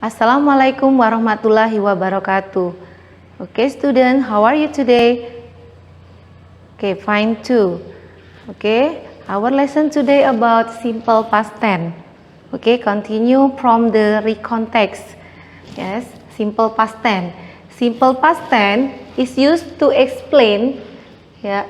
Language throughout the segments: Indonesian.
Assalamualaikum warahmatullahi wabarakatuh. Okay, student, how are you today? Okay, fine too. Okay, our lesson today about simple past tense. Okay, continue from the recontext. Yes, simple past tense. Simple past tense is used to explain. Ya,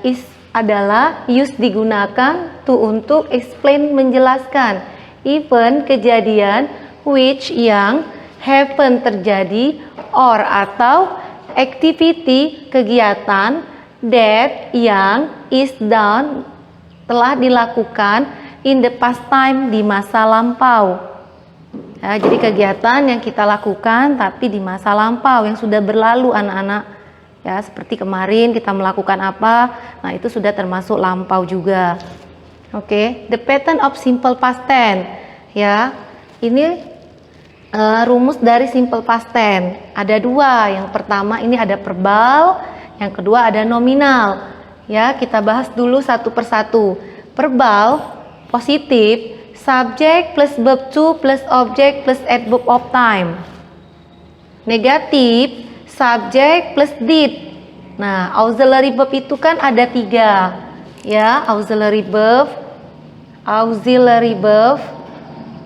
adalah digunakan untuk explain, menjelaskan event, kejadian which yang happen, terjadi, or atau activity, kegiatan that yang is done, telah dilakukan in the past time, di masa lampau. Ya, jadi kegiatan yang kita lakukan tapi di masa lampau yang sudah berlalu anak-anak. Ya, seperti kemarin kita melakukan apa, nah itu sudah termasuk lampau juga. Oke, the pattern of simple past tense. Ya, ini rumus dari simple past tense ada dua. Yang pertama ini ada verbal, yang kedua ada nominal. Ya, kita bahas dulu satu persatu. Verbal, positif, subject plus verb to plus object plus adverb of time. Negatif, subject plus did. Nah, auxiliary verb itu kan ada tiga. Ya, auxiliary verb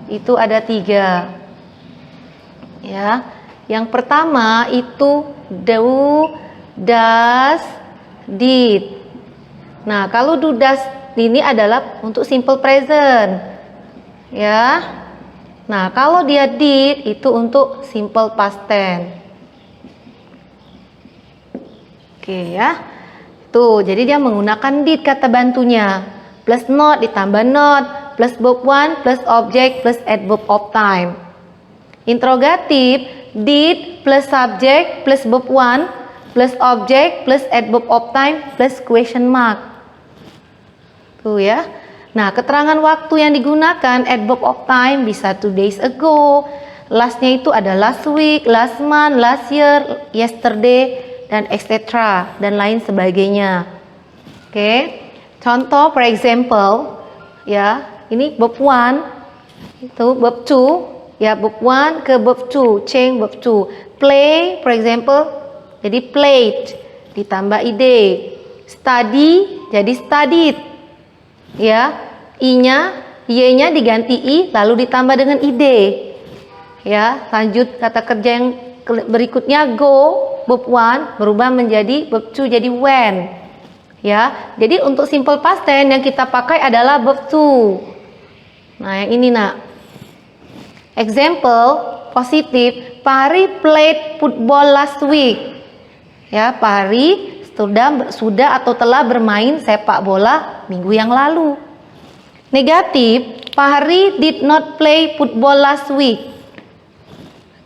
itu ada tiga. Ya, yang pertama itu do, does, did. Nah, kalau do, does ini adalah untuk simple present. Ya. Nah, kalau dia did itu untuk simple past tense. Oke ya. Tuh, jadi dia menggunakan did kata bantunya. Plus not ditambah not, plus verb one, plus object, plus adverb of time. Interrogatif, did plus subject plus verb one plus object plus adverb of time plus question mark. Tuh ya. Nah, keterangan waktu yang digunakan adverb of time bisa 2 days ago. Lastnya itu ada last week, last month, last year, yesterday, dan etc. dan lain sebagainya. Oke. Contoh, for example, ya, ini verb one, itu verb two. Ya, verb 1 ke verb 2, change verb 2. Play, for example, jadi played, ditambah id. Study, jadi studied. Ya, i-nya, y-nya diganti i, lalu ditambah dengan id. Ya, lanjut kata kerja yang berikutnya, go, verb 1 berubah menjadi verb 2, jadi went. Ya, jadi untuk simple past tense yang kita pakai adalah verb 2. Nah, yang ini nak. Example, positif, Pari played football last week. Ya, Pari sudah atau telah bermain sepak bola minggu yang lalu. Negatif, Pari did not play football last week.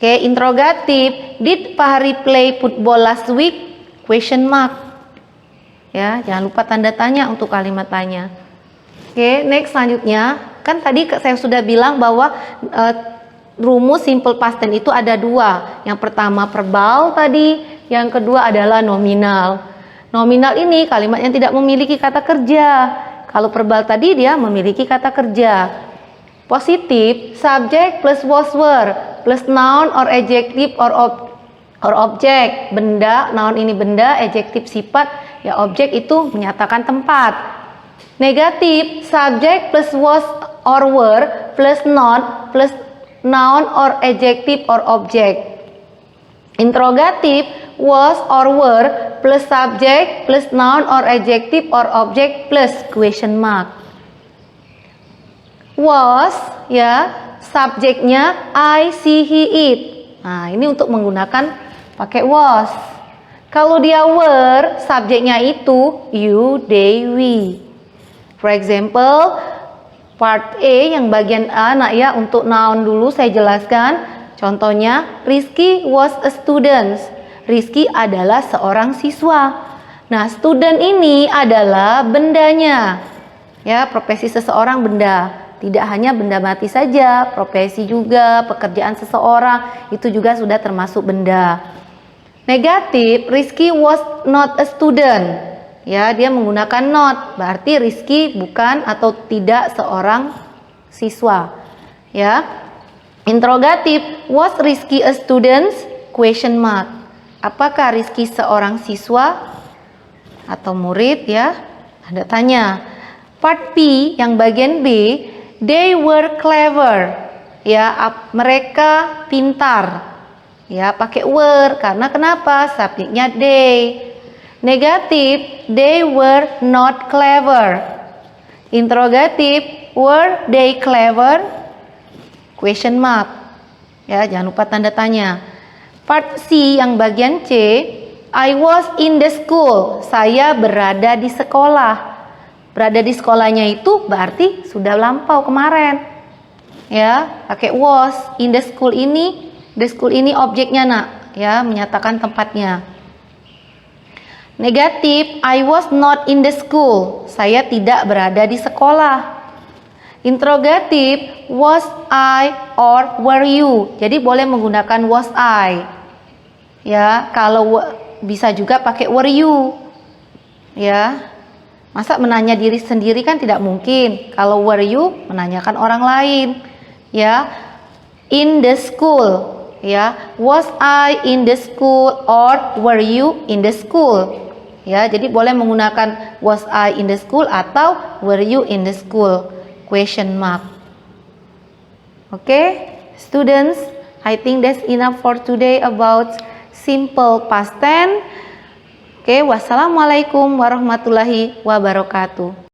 Oke, interrogatif, did Pari play football last week? Question mark. Ya, jangan lupa tanda tanya untuk kalimat tanya. Oke, next selanjutnya, kan tadi saya sudah bilang bahwa rumus simple past tense itu ada dua. Yang pertama verbal tadi, yang kedua adalah nominal. Nominal ini kalimat yang tidak memiliki kata kerja. Kalau verbal tadi dia memiliki kata kerja. Positif, subject plus was were plus noun or adjective or object. Benda, noun ini benda, adjective sifat, ya objek itu menyatakan tempat. Negatif, subject plus was or were plus not plus noun or adjective or object. Interrogatif, was or were plus subject plus noun or adjective or object plus question mark. Was, ya, subjeknya I, see, he, it. Nah, ini untuk menggunakan pakai was. Kalau dia were, subjeknya itu you, they, we. For example, part A yang bagian A, nak ya, untuk noun dulu saya jelaskan. Contohnya, Rizky was a student. Rizky adalah seorang siswa. Nah, student ini adalah bendanya. Ya, profesi seseorang benda. Tidak hanya benda mati saja, profesi juga, pekerjaan seseorang, itu juga sudah termasuk benda. Negatif, Rizky was not a student. Ya, dia menggunakan not, berarti Rizky bukan atau tidak seorang siswa. Ya. Interrogative, was Rizky a student? Question mark. Apakah Rizky seorang siswa atau murid ya? Tanda tanya. Part B yang bagian B, they were clever. Ya, mereka pintar. Ya, pakai were karena kenapa? Subjeknya they. Negatif, they were not clever. Interrogatif, were they clever? Question mark. Ya, jangan lupa tanda tanya. Part C yang bagian C, I was in the school. Saya berada di sekolah. Berada di sekolahnya itu berarti sudah lampau kemarin. Ya, pakai was. In the school ini, the school ini objeknya nak, ya, menyatakan tempatnya. Negatif, I was not in the school. Saya tidak berada di sekolah. Interrogatif, was I or were you? Jadi boleh menggunakan was I. Ya, kalau bisa juga pakai were you. Ya. Masa menanya diri sendiri kan tidak mungkin. Kalau were you menanyakan orang lain. Ya. In the school. Ya, was I in the school or were you in the school? Ya, jadi boleh menggunakan was I in the school atau were you in the school? Question mark. Okay, students, I think that's enough for today about simple past tense. Okay, wassalamualaikum warahmatullahi wabarakatuh.